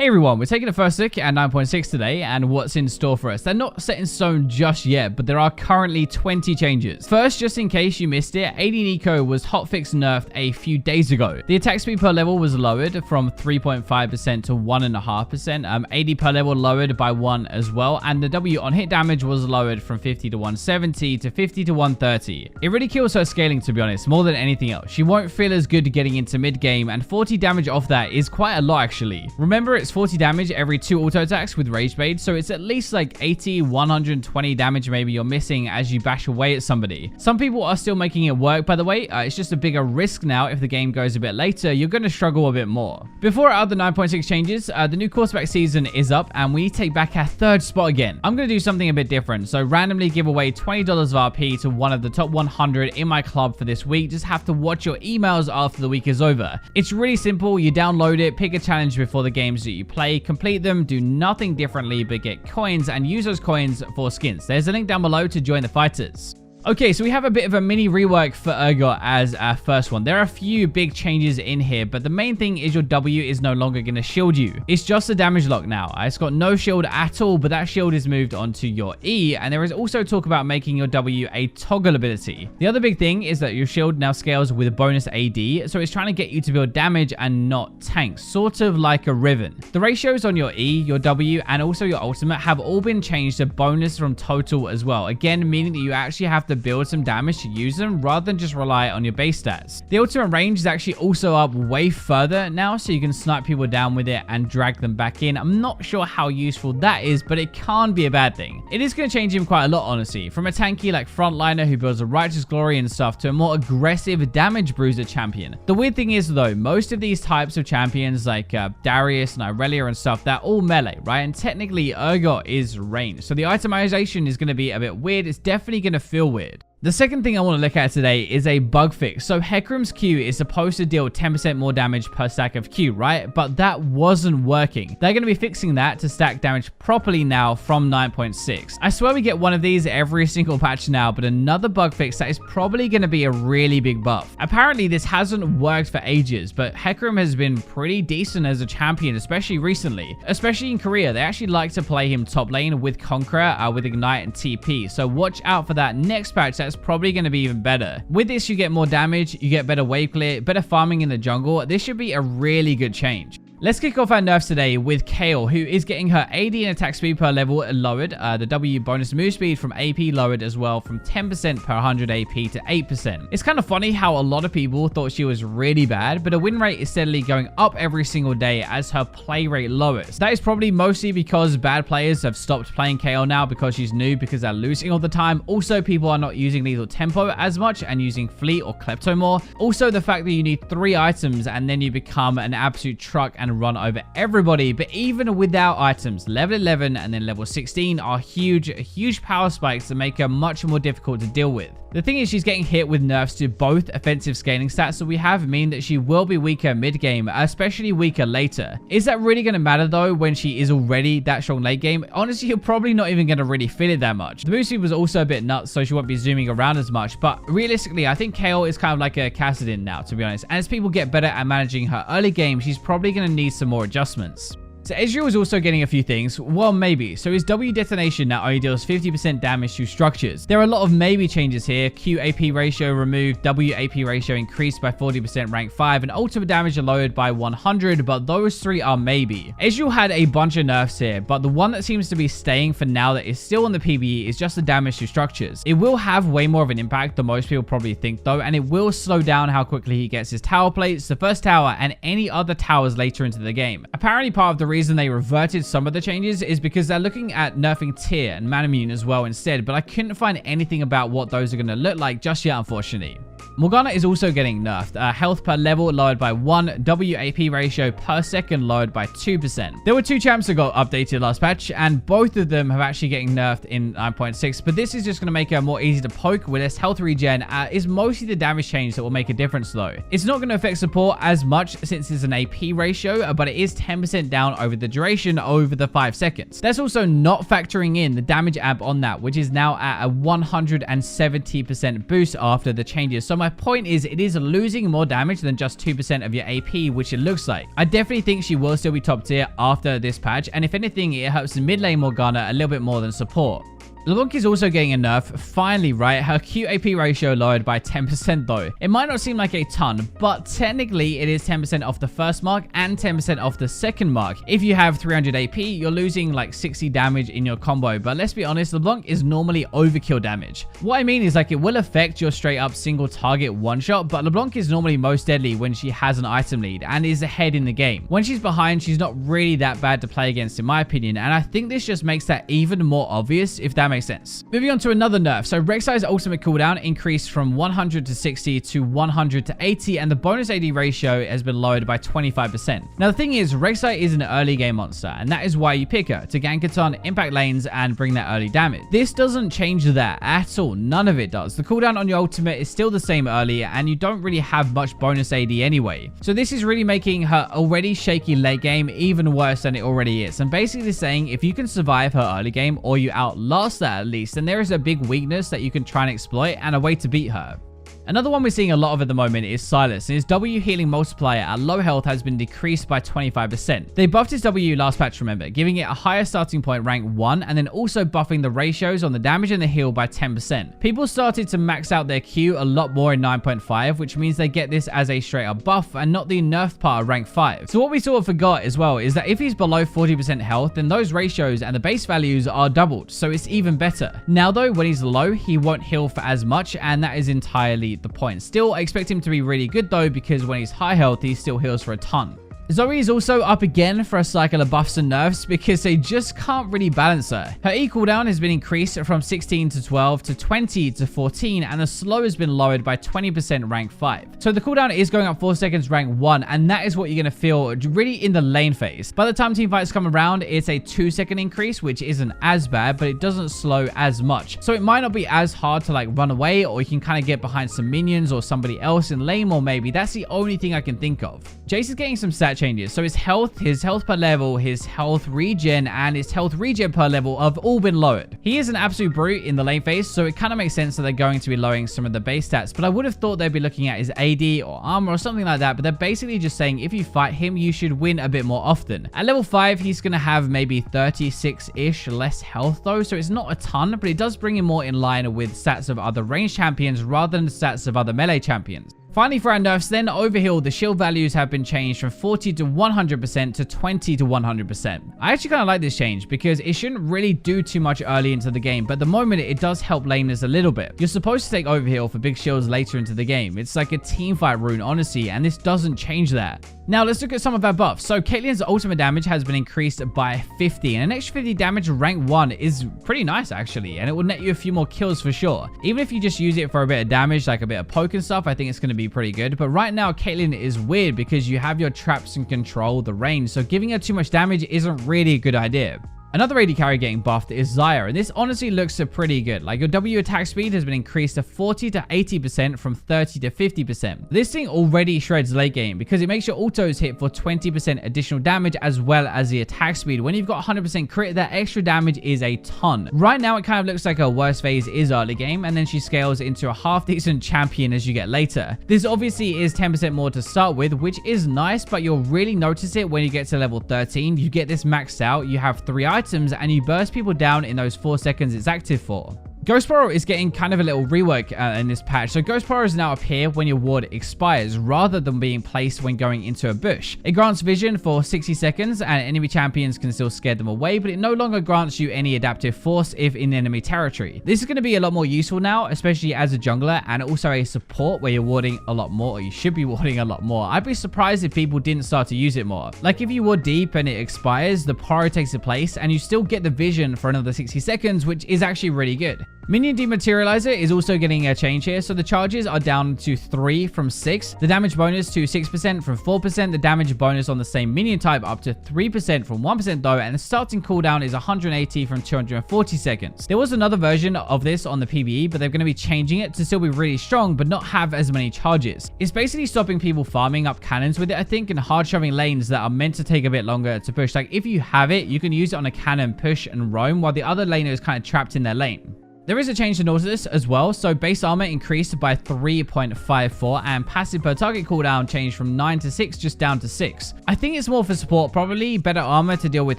Hey everyone, we're taking a first look at 9.6 today and what's in store for us. They're not set in stone just yet, but there are currently 20 changes. First, just in case you missed it, AD Nico was hotfix nerfed a few days ago. The attack speed per level was lowered from 3.5% to 1.5%. AD per level lowered by 1 as well, and the W on hit damage was lowered from 50 to 170 to 50 to 130. It really kills her scaling, to be honest, more than anything else. She won't feel as good getting into mid game, and 40 damage off that is quite a lot actually. Remember, it's 40 damage every 2 auto attacks with Rage Blade, so it's at least like 80, 120 damage maybe you're missing as you bash away at somebody. Some people are still making it work, by the way. It's just a bigger risk now. If the game goes a bit later, you're going to struggle a bit more. Before our other 9.6 changes, the new quarterback season is up and we take back our 3rd spot again. I'm going to do something a bit different, so randomly give away $20 of RP to one of the top 100 in my club for this week. Just have to watch your emails after the week is over. It's really simple. You download it, pick a challenge before the games that you play, complete them, do nothing differently but get coins and use those coins for skins. There's a link down below to join the fighters. Okay, so we have a bit of a mini rework for Urgot as our first one. There are a few big changes in here, but the main thing is your W is no longer going to shield you. It's just a damage lock now. It's got no shield at all, but that shield is moved onto your E, and there is also talk about making your W a toggle ability. The other big thing is that your shield now scales with a bonus AD, so it's trying to get you to build damage and not tank, sort of like a Riven. The ratios on your E, your W, and also your ultimate have all been changed to bonus from total as well. Again, meaning that you actually have to build some damage to use them rather than just rely on your base stats. The ultimate range is actually also up way further now, so you can snipe people down with it and drag them back in. I'm not sure how useful that is, but it can't be a bad thing. It is going to change him quite a lot, honestly, from a tanky like frontliner who builds a righteous glory and stuff to a more aggressive damage bruiser champion. The weird thing is though, most of these types of champions like Darius and Irelia and stuff, they're all melee, right? And technically Urgot is ranged, so the itemization is going to be a bit weird. It's definitely going to feel weird. The second thing I want to look at today is a bug fix. So Hecarim's Q is supposed to deal 10% more damage per stack of Q, right? But that wasn't working. They're going to be fixing that to stack damage properly now from 9.6. I swear we get one of these every single patch now, but another bug fix that is probably going to be a really big buff. Apparently this hasn't worked for ages, but Hecarim has been pretty decent as a champion, especially recently. Especially in Korea, they actually like to play him top lane with Conqueror, with Ignite and TP. So watch out for that next patch. That's probably going to be even better. With this, you get more damage, you get better wave clear, better farming in the jungle. This should be a really good change. Let's kick off our nerfs today with Kayle, who is getting her AD and attack speed per level lowered. The W bonus move speed from AP lowered as well from 10% per 100 AP to 8%. It's kind of funny how a lot of people thought she was really bad, but her win rate is steadily going up every single day as her play rate lowers. That is probably mostly because bad players have stopped playing Kayle now because she's new, because they're losing all the time. Also, people are not using lethal tempo as much and using fleet or klepto more. Also, the fact that you need 3 items and then you become an absolute truck and run over everybody. But even without items, level 11 and then level 16 are huge power spikes that make her much more difficult to deal with. The thing is, she's getting hit with nerfs to both offensive scaling stats that we have, mean that she will be weaker mid game, especially weaker later. Is that really going to matter though when she is already that strong late game? Honestly, you're probably not even going to really feel it that much. The move speed was also a bit nuts, so she won't be zooming around as much, but realistically I think Kayle is kind of like a Kassadin now, to be honest. And as people get better at managing her early game, she's probably going to need some more adjustments. So Ezra is also getting a few things. Well, maybe. So his W detonation now only deals 50% damage to structures. There are a lot of maybe changes here. Q AP ratio removed, W AP ratio increased by 40% rank 5, and ultimate damage lowered by 100, but those 3 are maybe. Ezreal had a bunch of nerfs here, but the one that seems to be staying for now that is still on the PvE is just the damage to structures. It will have way more of an impact than most people probably think though, and it will slow down how quickly he gets his tower plates, the first tower, and any other towers later into the game. Apparently part of the reason they reverted some of the changes is because they're looking at nerfing Tyr and Manamune as well instead, but I couldn't find anything about what those are going to look like just yet, unfortunately. Morgana is also getting nerfed. Health per level lowered by 1, WAP ratio per second lowered by 2%. There were 2 champs that got updated last patch, and both of them have actually getting nerfed in 9.6, but this is just going to make her more easy to poke with less health regen. Is mostly the damage change that will make a difference though. It's not going to affect support as much since it's an AP ratio, but it is 10% down over the duration over the 5 seconds. That's also not factoring in the damage amp on that, which is now at a 170% boost after the changes. So my point is it is losing more damage than just 2% of your AP, which it looks like. I definitely think she will still be top tier after this patch, and if anything, it helps the mid lane Morgana a little bit more than support. LeBlanc is also getting a nerf, finally, right? Her QAP ratio lowered by 10% though. It might not seem like a ton, but technically it is 10% off the first mark and 10% off the second mark. If you have 300 AP, you're losing like 60 damage in your combo, but let's be honest, LeBlanc is normally overkill damage. What I mean is like it will affect your straight up single target one shot, but LeBlanc is normally most deadly when she has an item lead and is ahead in the game. When she's behind, she's not really that bad to play against in my opinion, and I think this just makes that even more obvious, if that makes sense. Moving on to another nerf. So Racelighter's ultimate cooldown increased from 100 to 60 to 100 to 80, and the bonus AD ratio has been lowered by 25%. Now the thing is, Racelight is an early game monster, and that is why you pick her, to gank a ton, impact lanes, and bring that early damage. This doesn't change that at all. None of it does. The cooldown on your ultimate is still the same early, and you don't really have much bonus AD anyway. So this is really making her already shaky late game even worse than it already is, and basically saying if you can survive her early game or you outlast that at least, then there is a big weakness that you can try and exploit and a way to beat her. Another one we're seeing a lot of at the moment is Silas, and his W healing multiplier at low health has been decreased by 25%. They buffed his W last patch, remember, giving it a higher starting point rank 1, and then also buffing the ratios on the damage and the heal by 10%. People started to max out their Q a lot more in 9.5, which means they get this as a straight up buff and not the nerf part of rank 5. So what we sort of forgot as well is that if he's below 40% health, then those ratios and the base values are doubled, so it's even better. Now though, when he's low, he won't heal for as much, and that is entirely the point. Still, I expect him to be really good though, because when he's high health, he still heals for a ton. Zoe is also up again for a cycle of buffs and nerfs because they just can't really balance her. Her E cooldown has been increased from 16 to 12 to 20 to 14, and the slow has been lowered by 20% rank 5. So the cooldown is going up 4 seconds rank 1, and that is what you're going to feel really in the lane phase. By the time team fights come around, it's a 2-second increase, which isn't as bad, but it doesn't slow as much. So it might not be as hard to like run away, or you can kind of get behind some minions or somebody else in lane more maybe. That's the only thing I can think of. Jace is getting some stat changes. So his health per level, his health regen, and his health regen per level have all been lowered. He is an absolute brute in the lane phase, so it kind of makes sense that they're going to be lowering some of the base stats, but I would have thought they'd be looking at his AD or armor or something like that, but they're basically just saying if you fight him, you should win a bit more often. At level 5, he's going to have maybe 36-ish less health though, so it's not a ton, but it does bring him more in line with stats of other range champions rather than stats of other melee champions. Finally, for our nerfs then, overheal, the shield values have been changed from 40 to 100% to 20 to 100%. I actually kind of like this change because it shouldn't really do too much early into the game, but at the moment it does help laners a little bit. You're supposed to take overheal for big shields later into the game. It's like a team fight rune, honestly, and this doesn't change that. Now let's look at some of our buffs. So Caitlyn's ultimate damage has been increased by 50, and an extra 50 damage rank 1 is pretty nice actually, and it will net you a few more kills for sure. Even if you just use it for a bit of damage, like a bit of poke and stuff, I think it's going to be pretty good. But right now Caitlyn is weird because you have your traps and control the range, so giving her too much damage isn't really a good idea. Another AD carry getting buffed is Xayah, and this honestly looks pretty good. Like, your W attack speed has been increased to 40 to 80% from 30 to 50%. This thing already shreds late game because it makes your autos hit for 20% additional damage as well as the attack speed. When you've got 100% crit, that extra damage is a ton. Right now, it kind of looks like her worst phase is early game, and then she scales into a half-decent champion as you get later. This obviously is 10% more to start with, which is nice, but you'll really notice it when you get to level 13. You get this maxed out, you have 3 items, and you burst people down in those 4 seconds it's active for. Ghost Portal is getting kind of a little rework in this patch. So Ghost Portal is now appear when your ward expires rather than being placed when going into a bush. It grants vision for 60 seconds and enemy champions can still scare them away, but it no longer grants you any adaptive force if in enemy territory. This is going to be a lot more useful now, especially as a jungler and also a support where you're warding a lot more, or you should be warding a lot more. I'd be surprised if people didn't start to use it more. Like if you ward deep and it expires, the pyro takes its place and you still get the vision for another 60 seconds, which is actually really good. Minion Dematerializer is also getting a change here, so the charges are down to 3 from 6, the damage bonus to 6% from 4%, the damage bonus on the same minion type up to 3% from 1% though, and the starting cooldown is 180 from 240 seconds. There was another version of this on the PvE, but they're going to be changing it to still be really strong but not have as many charges. It's basically stopping people farming up cannons with it, I think, and hard shoving lanes that are meant to take a bit longer to push. Like if you have it, you can use it on a cannon, push and roam, while the other laner is kind of trapped in their lane. There is a change to Nautilus as well, so base armor increased by 3.54 and passive per target cooldown changed from 9 to 6 just down to 6. I think it's more for support probably, better armor to deal with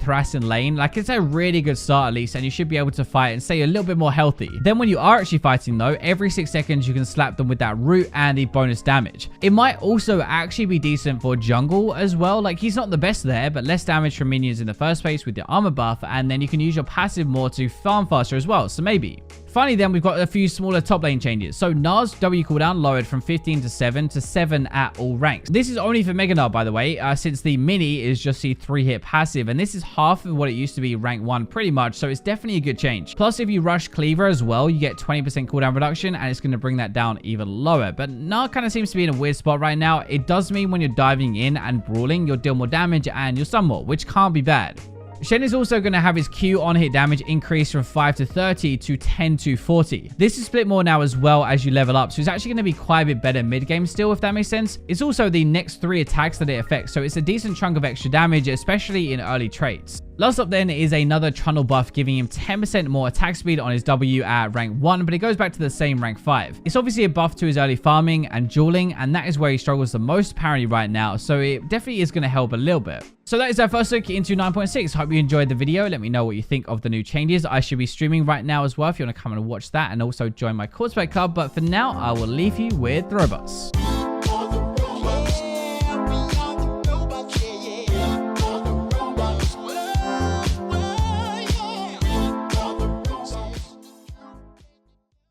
harassing lane. Like, it's a really good start at least, and you should be able to fight and stay a little bit more healthy. Then when you are actually fighting though, every 6 seconds you can slap them with that root and the bonus damage. It might also actually be decent for jungle as well. Like, he's not the best there, but less damage from minions in the first place with the armor buff, and then you can use your passive more to farm faster as well, so maybe. Finally then, we've got a few smaller top lane changes. So Nar's W cooldown lowered from 15 to 7 to 7 at all ranks. This is only for Mega Nar, by the way, since the mini is just the 3-hit passive, and this is half of what it used to be rank 1 pretty much, so it's definitely a good change. Plus, if you rush Cleaver as well, you get 20% cooldown reduction, and it's going to bring that down even lower. But Nar kind of seems to be in a weird spot right now. It does mean when you're diving in and brawling, you'll deal more damage and you'll stun more, which can't be bad. Shen is also going to have his Q on hit damage increase from 5 to 30 to 10 to 40. This is split more now as well as you level up, so it's actually going to be quite a bit better mid-game still, if that makes sense. It's also the next 3 attacks that it affects, so it's a decent chunk of extra damage, especially in early traits. Last up then is another Trundle buff, giving him 10% more attack speed on his W at rank 1, but it goes back to the same rank 5. It's obviously a buff to his early farming and dueling, and that is where he struggles the most apparently right now, so it definitely is going to help a little bit. So that is our first look into 9.6. Hope you enjoyed the video. Let me know what you think of the new changes. I should be streaming right now as well if you want to come and watch that, and also join my Quarterback Club. But for now, I will leave you with the robots.